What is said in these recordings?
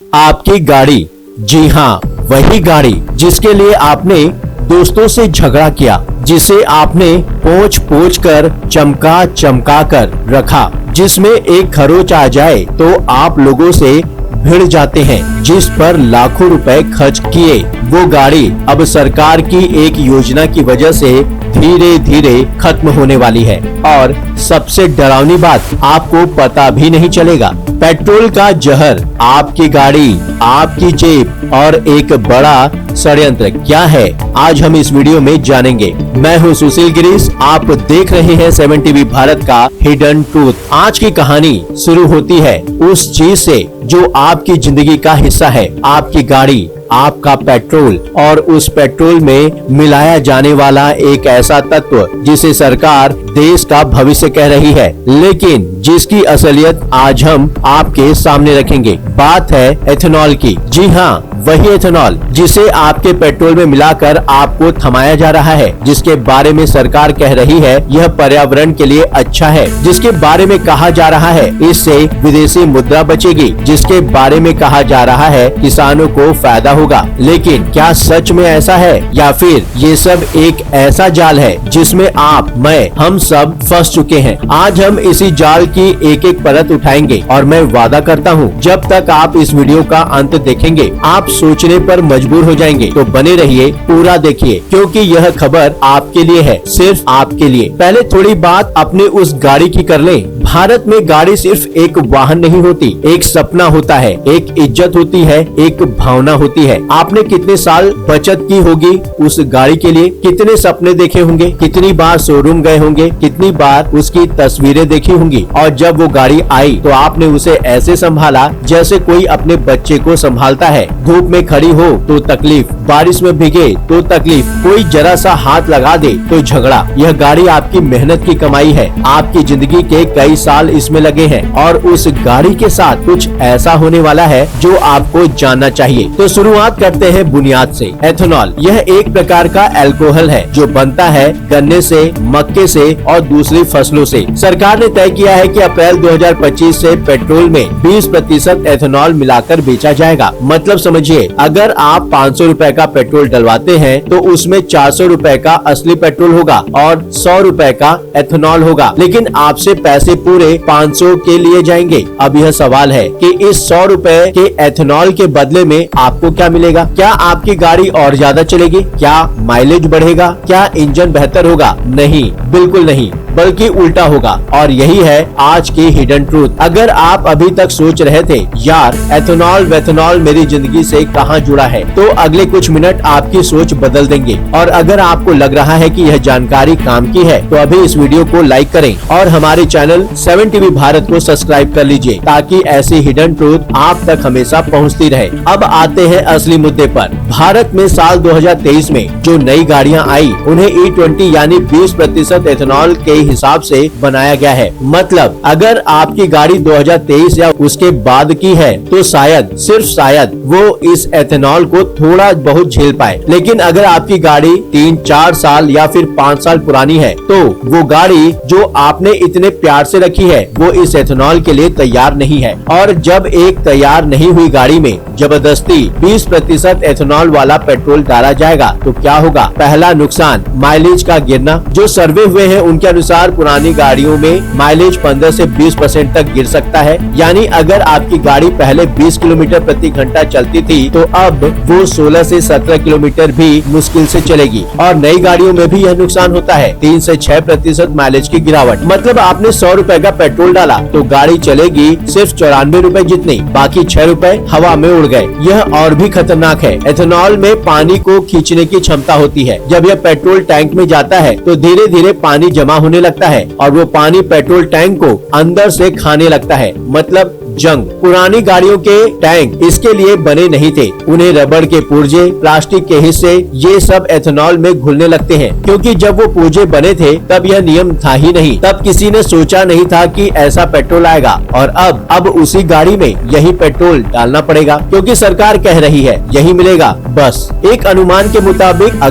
आपकी गाड़ी, जी हाँ, वही गाड़ी जिसके लिए आपने दोस्तों से झगड़ा किया, जिसे आपने पोंछ पोंछ कर चमका चमका कर रखा, जिसमें एक खरोच आ जाए तो आप लोगों से भिड़ जाते हैं, जिस पर लाखों रुपए खर्च किए, वो गाड़ी अब सरकार की एक योजना की वजह से धीरे धीरे खत्म होने वाली है। और सबसे डरावनी बात, आपको पता भी नहीं चलेगा। पेट्रोल का जहर, आपकी गाड़ी, आपकी जेब और एक बड़ा षड्यंत्र क्या है, आज हम इस वीडियो में जानेंगे। मैं हूं सुशील गिरीश, आप देख रहे हैं 7 टीवी भारत का हिडन ट्रूथ। आज की कहानी शुरू होती है उस चीज से जो आपकी जिंदगी का हिस्सा है, आपकी गाड़ी, आपका पेट्रोल और उस पेट्रोल में मिलाया जाने वाला एक ऐसा तत्व जिसे सरकार देश का भविष्य कह रही है, लेकिन जिसकी असलियत आज हम आपके सामने रखेंगे। बात है एथेनॉल की। जी हाँ, वही एथेनॉल जिसे आपके पेट्रोल में मिलाकर आपको थमाया जा रहा है, जिसके बारे में सरकार कह रही है यह पर्यावरण के लिए अच्छा है, जिसके बारे में कहा जा रहा है इससे विदेशी मुद्रा बचेगी, जिसके बारे में कहा जा रहा है किसानों को फायदा होगा। लेकिन क्या सच में ऐसा है या फिर ये सब एक ऐसा जाल है जिसमें आप, मैं, हम सब फंस चुके हैं। आज हम इसी जाल की एक एक परत उठाएंगे और मैं वादा करता हूँ जब तक आप इस वीडियो का अंत देखेंगे आप सोचने पर मजबूर हो जाएंगे। तो बने रहिए, पूरा देखिए, क्योंकि यह खबर आपके लिए है, सिर्फ आपके लिए। पहले थोड़ी बात अपने उस गाड़ी की कर लें। भारत में गाड़ी सिर्फ एक वाहन नहीं होती, एक सपना होता है, एक इज्जत होती है, एक भावना होती है। आपने कितने साल बचत की होगी उस गाड़ी के लिए, कितने सपने देखे होंगे, कितनी बार शोरूम गए होंगे, कितनी बार उसकी तस्वीरें देखी होंगी, और जब वो गाड़ी आई तो आपने उसे ऐसे संभाला जैसे कोई अपने बच्चे को संभालता है। धूप में खड़ी हो तो तकलीफ, बारिश में भीगे तो तकलीफ, कोई जरा सा हाथ लगा दे तो झगड़ा। यह गाड़ी आपकी मेहनत की कमाई है, आपकी जिंदगी के कई साल इसमें लगे हैं और उस गाड़ी के साथ कुछ ऐसा होने वाला है जो आपको जानना चाहिए। तो शुरुआत करते हैं बुनियाद से। एथेनॉल यह एक प्रकार का अल्कोहल है जो बनता है गन्ने से, मक्के से और दूसरी फसलों से। सरकार ने तय किया है कि अप्रैल 2025 से पेट्रोल में 20% एथेनॉल मिलाकर बेचा जाएगा। मतलब समझिए, अगर आप 500 रुपए का पेट्रोल डलवाते हैं तो उसमें 400 रुपए का असली पेट्रोल होगा और 100 रुपए का एथेनॉल होगा, लेकिन आपसे पैसे पूरे 500 के लिए जाएंगे। अब यह सवाल है कि इस 100 रुपए के एथेनॉल के बदले में आपको क्या मिलेगा? क्या आपकी गाड़ी और ज्यादा चलेगी? क्या माइलेज बढ़ेगा? क्या इंजन बेहतर होगा? नहीं, बिल्कुल नहीं, बल्कि उल्टा होगा। और यही है आज की हिडन ट्रूथ। अगर आप अभी तक सोच रहे थे यार एथेनॉल वेथेनॉल मेरी जिंदगी से कहाँ जुड़ा है, तो अगले कुछ मिनट आपकी सोच बदल देंगे। और अगर आपको लग रहा है कि यह जानकारी काम की है तो अभी इस वीडियो को लाइक करें और हमारे चैनल 7 टीवी भारत को सब्सक्राइब कर लीजिए, ताकि ऐसी हिडन ट्रूथ आप तक हमेशा पहुँचती रहे। अब आते हैं असली मुद्दे पर। भारत में साल 2023 में जो नई गाड़ियाँ आई उन्हें E20 यानी 20% एथेनॉल के हिसाब से बनाया गया है। मतलब अगर आपकी गाड़ी 2023 या उसके बाद की है तो शायद, सिर्फ शायद, वो इस एथेनॉल को थोड़ा बहुत झेल पाए। लेकिन अगर आपकी गाड़ी 3-4 साल या फिर 5 साल पुरानी है तो वो गाड़ी जो आपने इतने प्यार से रखी है वो इस एथेनॉल के लिए तैयार नहीं है। और जब एक तैयार नहीं हुई गाड़ी में जबरदस्ती 20% एथेनॉल वाला पेट्रोल डाला जाएगा तो क्या होगा? पहला नुकसान, माइलेज का गिरना। जो सर्वे हुए हैं उनके अनुसार पुरानी गाड़ियों में माइलेज 15 से 20% तक गिर सकता है। यानी अगर आपकी गाड़ी पहले 20 किलोमीटर प्रति घंटा चलती थी तो अब वो 16 से 17 किलोमीटर भी मुश्किल से चलेगी। और नई गाड़ियों में भी यह नुकसान होता है, 3 से 6% माइलेज की गिरावट। मतलब आपने 100 रुपए का पेट्रोल डाला तो गाड़ी चलेगी सिर्फ 94 रुपए जितनी, बाकी 6 रुपए हवा में उड़ गए। यह और भी खतरनाक है। एथेनॉल में पानी को खींचने की क्षमता होती है। जब यह पेट्रोल टैंक में जाता है तो धीरे धीरे पानी जमा होने लगता है और वो पानी पेट्रोल टैंक को अंदर से खाने लगता है। मतलब जंग। पुरानी गाड़ियों के टैंक इसके लिए बने नहीं थे। उन्हें रबड़ के पुर्जे, प्लास्टिक के हिस्से, ये सब एथेनॉल में घुलने लगते हैं। क्योंकि जब वो पुर्जे बने थे तब यह नियम था ही नहीं, तब किसी ने सोचा नहीं था कि ऐसा पेट्रोल आएगा। और अब उसी गाड़ी में यही पेट्रोल डालना पड़ेगा क्योंकि सरकार कह रही है यही मिलेगा। बस एक अनुमान के मुताबिक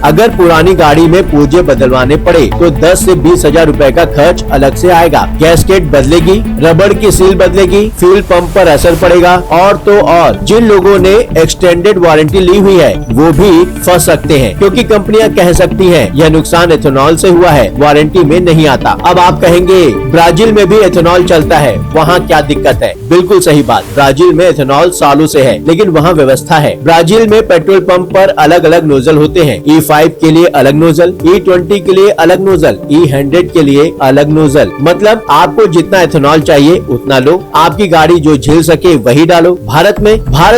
अगर पुरानी गाड़ी में पुर्जे बदलवाने पड़े तो 10 से 20 हजार रुपए का खर्च अलग से आएगा। गैसकेट बदलेगी, रबड़ की सील बदलेगी, बदलेगी, फ्यूल पंप पर असर पड़ेगा और तो और जिन लोगों ने एक्सटेंडेड वारंटी ली हुई है वो भी फंस सकते हैं, क्योंकि कंपनियां कह सकती हैं यह नुकसान एथेनॉल से हुआ है, वारंटी में नहीं आता। अब आप कहेंगे ब्राजील में भी एथेनॉल चलता है, वहाँ क्या दिक्कत है? बिल्कुल सही बात, ब्राजील में एथेनॉल सालों से है, लेकिन वहाँ व्यवस्था है। ब्राजील में पेट्रोल पंप पर अलग अलग नोजल होते हैं, E5 के लिए अलग नोजल, E20 के लिए अलग नोजल, E100 के लिए अलग नोजल। मतलब आपको जितना एथेनॉल चाहिए उतना लो, आपकी गाड़ी जो झेल सके वही डालो। भारत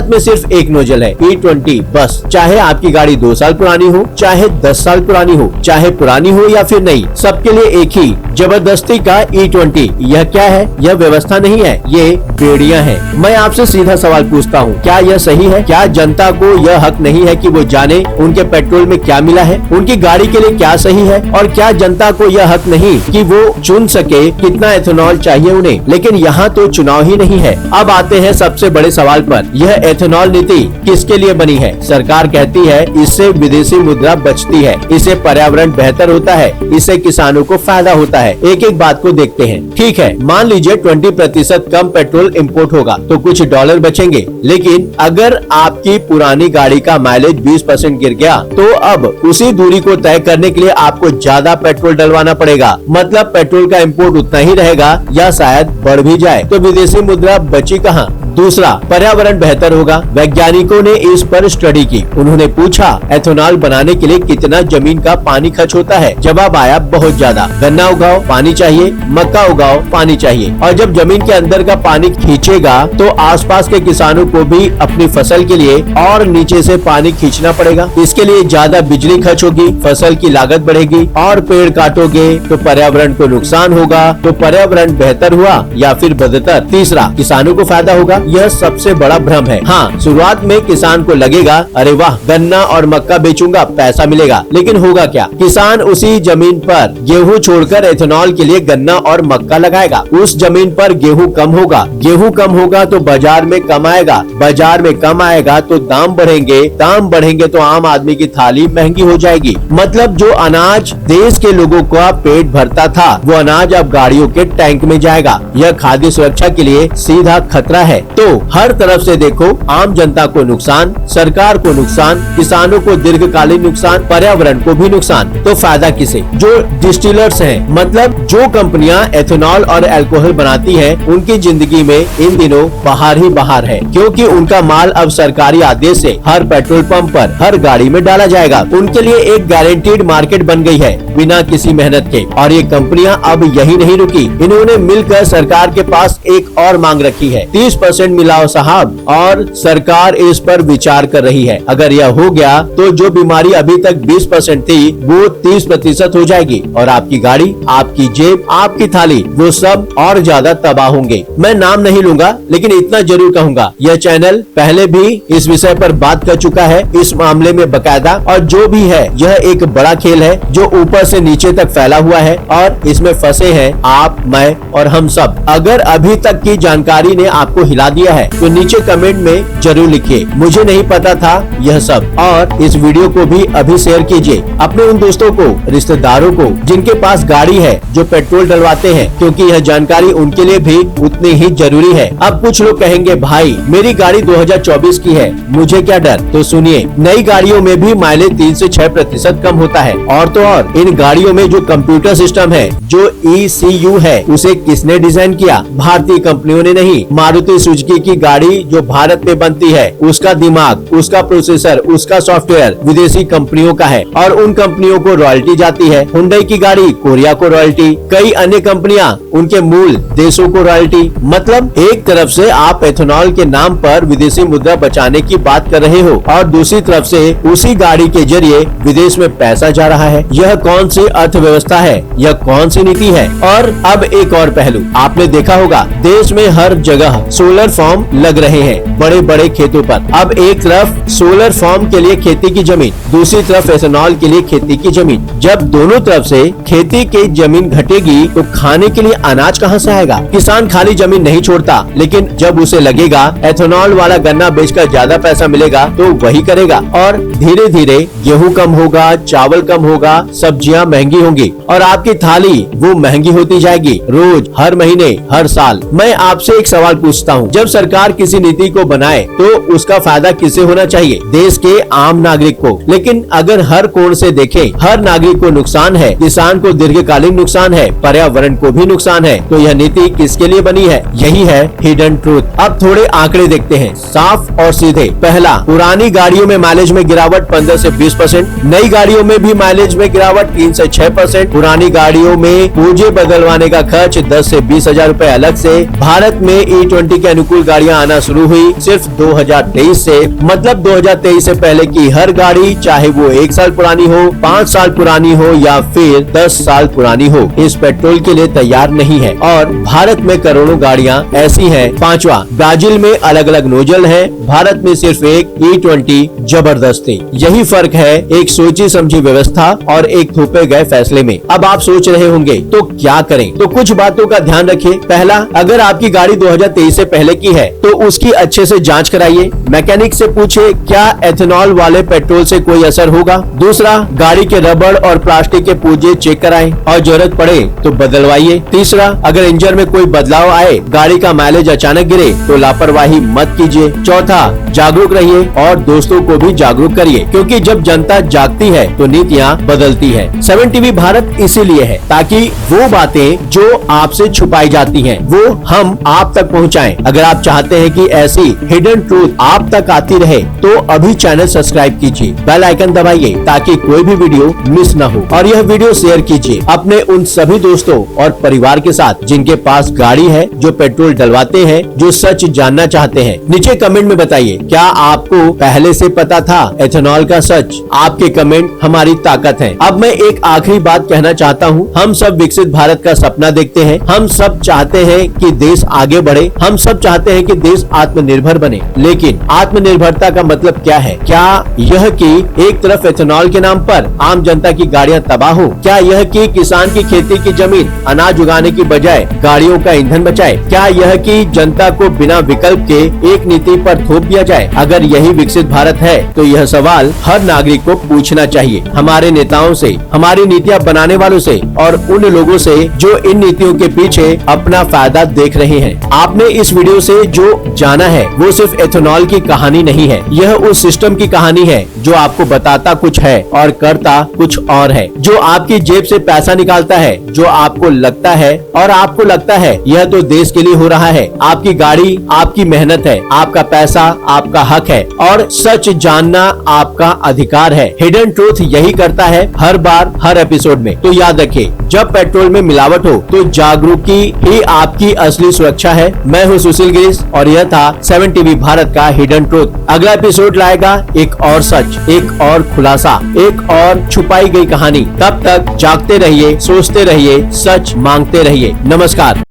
में सिर्फ एक नोजल है, E20 बस। चाहे आपकी गाड़ी 2 साल पुरानी हो, चाहे 10 साल पुरानी हो, चाहे पुरानी हो या फिर नहीं, सबके लिए एक ही जबरदस्ती का E20। यह क्या है? यह व्यवस्था नहीं है, ये बेड़ियां हैं। मैं आपसे सीधा सवाल पूछता हूँ, क्या यह सही है? क्या जनता को यह हक नहीं है कि वो जाने उनके पेट्रोल में क्या मिला है, उनकी गाड़ी के लिए क्या सही है? और क्या जनता को यह हक नहीं कि वो चुन सके कितना एथेनॉल चाहिए उन्हें? लेकिन यहाँ तो चुनाव ही नहीं है। अब आते हैं सबसे बड़े सवाल पर, यह एथेनॉल नीति किसके लिए बनी है? सरकार कहती है इससे विदेशी मुद्रा बचती है, इससे पर्यावरण बेहतर होता है, इससे किसानों को फायदा होता है। एक एक बात को देखते हैं। ठीक है, मान लीजिए 20% कम पेट्रोल इंपोर्ट होगा तो कुछ डॉलर बचेंगे, लेकिन अगर आपकी पुरानी गाड़ी का माइलेज 20% गिर गया तो अब उसी दूरी को तय करने के लिए आपको ज्यादा पेट्रोल डलवाना पड़ेगा। मतलब पेट्रोल का इंपोर्ट उतना ही रहेगा या शायद बढ़ भी जाए, तो विदेशी मुद्रा बची कहाँ? दूसरा, पर्यावरण बेहतर होगा। वैज्ञानिकों ने इस पर स्टडी की, उन्होंने पूछा एथेनॉल बनाने के लिए कितना जमीन का पानी खर्च होता है। जवाब आया बहुत ज्यादा। गन्ना उगाओ पानी चाहिए, मक्का उगाओ पानी चाहिए, और जब जमीन के अंदर का पानी खींचेगा तो आसपास के किसानों को भी अपनी फसल के लिए और नीचे से पानी खींचना पड़ेगा। इसके लिए ज्यादा बिजली खर्च होगी, फसल की लागत बढ़ेगी, और पेड़ काटोगे तो पर्यावरण को नुकसान होगा। तो पर्यावरण बेहतर हुआ या फिर बदतर? तीसरा, किसानों को फायदा होगा। यह सबसे बड़ा भ्रम है। हाँ, शुरुआत में किसान को लगेगा अरे वाह, गन्ना और मक्का बेचूंगा, पैसा मिलेगा, लेकिन होगा क्या? किसान उसी जमीन पर गेहूं छोड़कर एथेनॉल के लिए गन्ना और मक्का लगाएगा। उस जमीन पर गेहूं कम होगा, गेहूं कम होगा तो बाजार में कम आएगा, बाजार में कम आएगा तो दाम बढ़ेंगे, दाम बढ़ेंगे तो आम आदमी की थाली महंगी हो जाएगी। मतलब जो अनाज देश के लोगों का पेट भरता था वो अनाज अब गाड़ियों के टैंक में जाएगा। यह खाद्य सुरक्षा के लिए सीधा खतरा है। तो हर तरफ से देखो, आम जनता को नुकसान, सरकार को नुकसान, किसानों को दीर्घकालीन नुकसान, पर्यावरण को भी नुकसान। तो फायदा किसे? जो डिस्टिलर्स हैं, मतलब जो कंपनियां एथेनॉल और अल्कोहल बनाती हैं, उनकी जिंदगी में इन दिनों बाहर ही बाहर है, क्योंकि उनका माल अब सरकारी आदेश से हर पेट्रोल पंप पर, हर गाड़ी में डाला जाएगा। उनके लिए एक गारंटीड मार्केट बन गई है बिना किसी मेहनत के। और ये कंपनियां अब यही नहीं रुकी, इन्होंने मिलकर सरकार के पास एक और मांग रखी है, 30% मिलाओ साहब, और सरकार इस पर विचार कर रही है। अगर यह हो गया तो जो बीमारी अभी तक 20% थी वो 30% हो जाएगी, और आपकी गाड़ी, आपकी जेब, आपकी थाली, वो सब और ज्यादा तबाह होंगे। मैं नाम नहीं लूंगा, लेकिन इतना जरूर कहूंगा, यह चैनल पहले भी इस विषय पर बात कर चुका है, इस मामले में बकायदा। और जो भी है, यह एक बड़ा खेल है जो ऊपर से नीचे तक फैला हुआ है, और इसमें फंसे हैं आप, मैं और हम सब। अगर अभी तक की जानकारी ने आपको हिला दिया है तो नीचे कमेंट में जरूर लिखिए, मुझे नहीं पता था यह सब। और इस वीडियो को भी अभी शेयर कीजिए अपने उन दोस्तों को, रिश्तेदारों को जिनके पास गाड़ी है, जो पेट्रोल डलवाते हैं, क्योंकि यह जानकारी उनके लिए भी उतनी ही जरूरी है। अब कुछ लोग कहेंगे भाई मेरी गाड़ी 2024 की है, मुझे क्या डर? तो सुनिए, नई गाड़ियों में भी माइलेज 3 से 6% कम होता है। और तो और इन गाड़ियों में जो कंप्यूटर सिस्टम है, जो ECU है, उसे किसने डिजाइन किया? भारतीय कंपनियों ने नहीं। मारुति सुजुकी की गाड़ी जो भारत में बनती है, उसका दिमाग, उसका प्रोसेसर, उसका सॉफ्टवेयर विदेशी कंपनियों का है, और उन कंपनियों को रॉयल्टी जाती है। हुंडई की गाड़ी कोरिया को रॉयल्टी, कई अन्य कंपनियां उनके मूल देशों को रॉयल्टी। मतलब एक तरफ से आप एथेनॉल के नाम पर विदेशी मुद्रा बचाने की बात कर रहे हो, और दूसरी तरफ से उसी गाड़ी के जरिए विदेश में पैसा जा रहा है। यह कौन सी अर्थव्यवस्था है? यह कौन सी नीति है? और अब एक और पहलू आपने देखा होगा, देश में हर जगह सोलर फार्म लग रहे हैं बड़े बड़े खेतों पर। अब एक तरफ सोलर फार्म के लिए खेती की जमीन, दूसरी तरफ एथेनॉल के लिए खेती की जमीन। जब दोनों तरफ से खेती की जमीन घटेगी तो खाने के लिए अनाज कहां से आएगा? किसान खाली जमीन नहीं छोड़ता, लेकिन जब उसे लगेगा एथेनॉल वाला गन्ना बेचकर ज्यादा पैसा मिलेगा तो वही करेगा और धीरे धीरे गेहूं कम होगा, चावल कम होगा, सब्जियां महंगी होंगी और आपकी थाली वो महंगी होती जाएगी रोज, हर महीने, हर साल। मैं आपसे एक सवाल पूछता हूँ, जब सरकार किसी नीति को बनाए तो उसका फायदा किसे होना चाहिए? देश के आम नागरिक को। लेकिन अगर हर कोण से देखें, हर नागरिक को नुकसान है, किसान को दीर्घकालीन नुकसान है, पर्यावरण को भी नुकसान है, तो यह नीति किसके लिए बनी है? यही है हिडन ट्रूथ। अब थोड़े आंकड़े देखते हैं, साफ और सीधे। पहला, पुरानी गाड़ियों में माइलेज में गिरावट 15 से 20%, नई गाड़ियों में भी माइलेज में गिरावट 3 से 6%। पुरानी गाड़ियों में पूर्जे बदलवाने का खर्च 10 से 20 हजार रूपए अलग से। भारत में E20 के अनुकूल गाड़ियां आना शुरू हुई सिर्फ 2023 से, मतलब 2023 से पहले की हर गाड़ी, चाहे वो 1 साल पुरानी हो, 5 साल पुरानी हो या फिर 10 साल पुरानी हो, इस पेट्रोल के लिए तैयार नहीं है और भारत में करोड़ों गाड़ियां ऐसी हैं। पांचवा, ब्राजील में अलग अलग नोजल है, भारत में सिर्फ एक E20 जबरदस्ती। यही फर्क है एक सोची समझी व्यवस्था और एक थोपे गए फैसले में। अब आप सोच रहे होंगे तो क्या करें? तो कुछ बातों का ध्यान रखिए। पहला, अगर आपकी गाड़ी 2023 से पहले की है तो उसकी अच्छे से जांच कराइए, मैकेनिक से पूछे क्या एथेनॉल वाले पेट्रोल से कोई असर होगा। दूसरा, गाड़ी के रबड़ और प्लास्टिक के पुर्जे चेक कराएं और जरूरत पड़े तो बदलवाइए। तीसरा, अगर इंजन में कोई बदलाव आए, गाड़ी का माइलेज अचानक गिरे तो लापरवाही मत कीजिए। चौथा, जागरूक रहिए और दोस्तों को भी जागरूक करिए, क्योंकि जब जनता जागती है तो नीतियाँ बदलती है। 7 टीवी भारत इसीलिए है ताकि वो बातें जो आपसे छुपाई जाती हैं वो हम आप तक पहुंचाएं। अगर आप चाहते हैं कि ऐसी हिडन ट्रूथ आप तक आती रहे तो अभी चैनल सब्सक्राइब कीजिए, बेल आइकन दबाइए ताकि कोई भी वीडियो मिस न हो और यह वीडियो शेयर कीजिए अपने उन सभी दोस्तों और परिवार के साथ जिनके पास गाड़ी है, जो पेट्रोल डलवाते हैं, जो सच जानना चाहते हैं। नीचे कमेंट में बताइए, क्या आपको पहले से पता था एथेनॉल का सच? आपके कमेंट हमारी ताकत है। अब मैं एक आखिरी बात कहना चाहता हूँ, हम सब विकसित भारत का सपना देखते हैं, हम सब चाहते हैं कि देश आगे बढ़े, हम सब चाहते हैं कि देश आत्मनिर्भर बने, लेकिन आत्मनिर्भरता का मतलब क्या है? क्या यह कि एक तरफ एथेनॉल के नाम पर आम जनता की गाड़ियां तबाह हो? क्या यह कि किसान की खेती की जमीन अनाज उगाने की बजाय गाड़ियों का ईंधन बचाए? क्या यह कि जनता को बिना विकल्प के एक नीति पर थोप दिया जाए? अगर यही विकसित भारत है तो यह सवाल हर नागरिक को पूछना चाहिए, हमारे नेताओं से, हमारी नीतियाँ बनाने वालों से और उन लोगों से जो इन नीतियों के पीछे अपना फायदा देख रहे हैं। आपने इस वीडियो से जो जाना है वो सिर्फ एथेनॉल की कहानी नहीं है, यह उस सिस्टम की कहानी है जो आपको बताता कुछ है और करता कुछ और है, जो आपकी जेब से पैसा निकालता है, जो आपको लगता है और आपको लगता है यह तो देश के लिए हो रहा है। आपकी गाड़ी आपकी मेहनत है, आपका पैसा आपका हक है और सच जानना आपका अधिकार है। हिडन ट्रूथ यही करता है हर बार, हर एपिसोड में। तो याद रखिए, जब पेट्रोल में मिलावट हो तो जागरूकी ही आपकी असली सुरक्षा है। मैं हूँ सुशील गिरीश और यह था 7 टीवी भारत का हिडन ट्रूथ। अगला एपिसोड लाएगा एक और सच, एक और खुलासा, एक और छुपाई गई कहानी। तब तक जागते रहिए, सोचते रहिए, सच मांगते रहिए। नमस्कार।